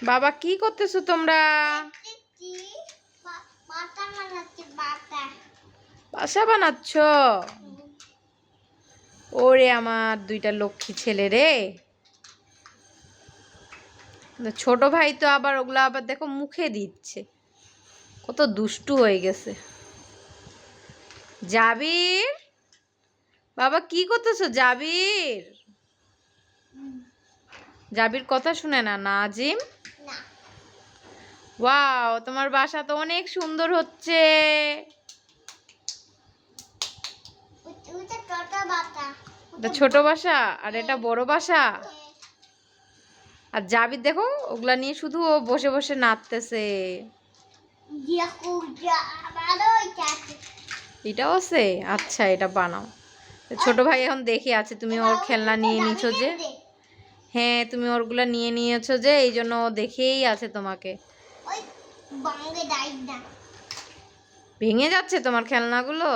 বাবা কি করতেছো তোমরা? বাসা বানাচ্ছ? ওরে আমার দুইটা লক্ষ্মী ছেলে রে। ছোট ভাই তো আবার ওগুলা আবার দেখো মুখে দিচ্ছে, কত দুষ্টু হয়ে গেছে। জাবির, বাবা কি করতেছো? জাবির, জাবির কথা শুনে না নাজিম। ওয়াও, তোমার বাসা তো অনেক সুন্দর হচ্ছে। ছোট বাসা আর এটা বড় বাসা। আর জাবির দেখো ওগুলা নিয়ে শুধু ও বসে বসে নাচতেছে। এটাও আছে? আচ্ছা, এটা বানাও। ছোট ভাই এখন দেখে আছে তুমি ওর খেলনা নিয়ে নিছো যে। হ্যাঁ, তুমি ওরগুলা নিয়ে নিয়েছো যে, এই জন্য ও দেখেই আছে তোমাকে। ভেঙে যাচ্ছে তোমার খেলনাগুলো?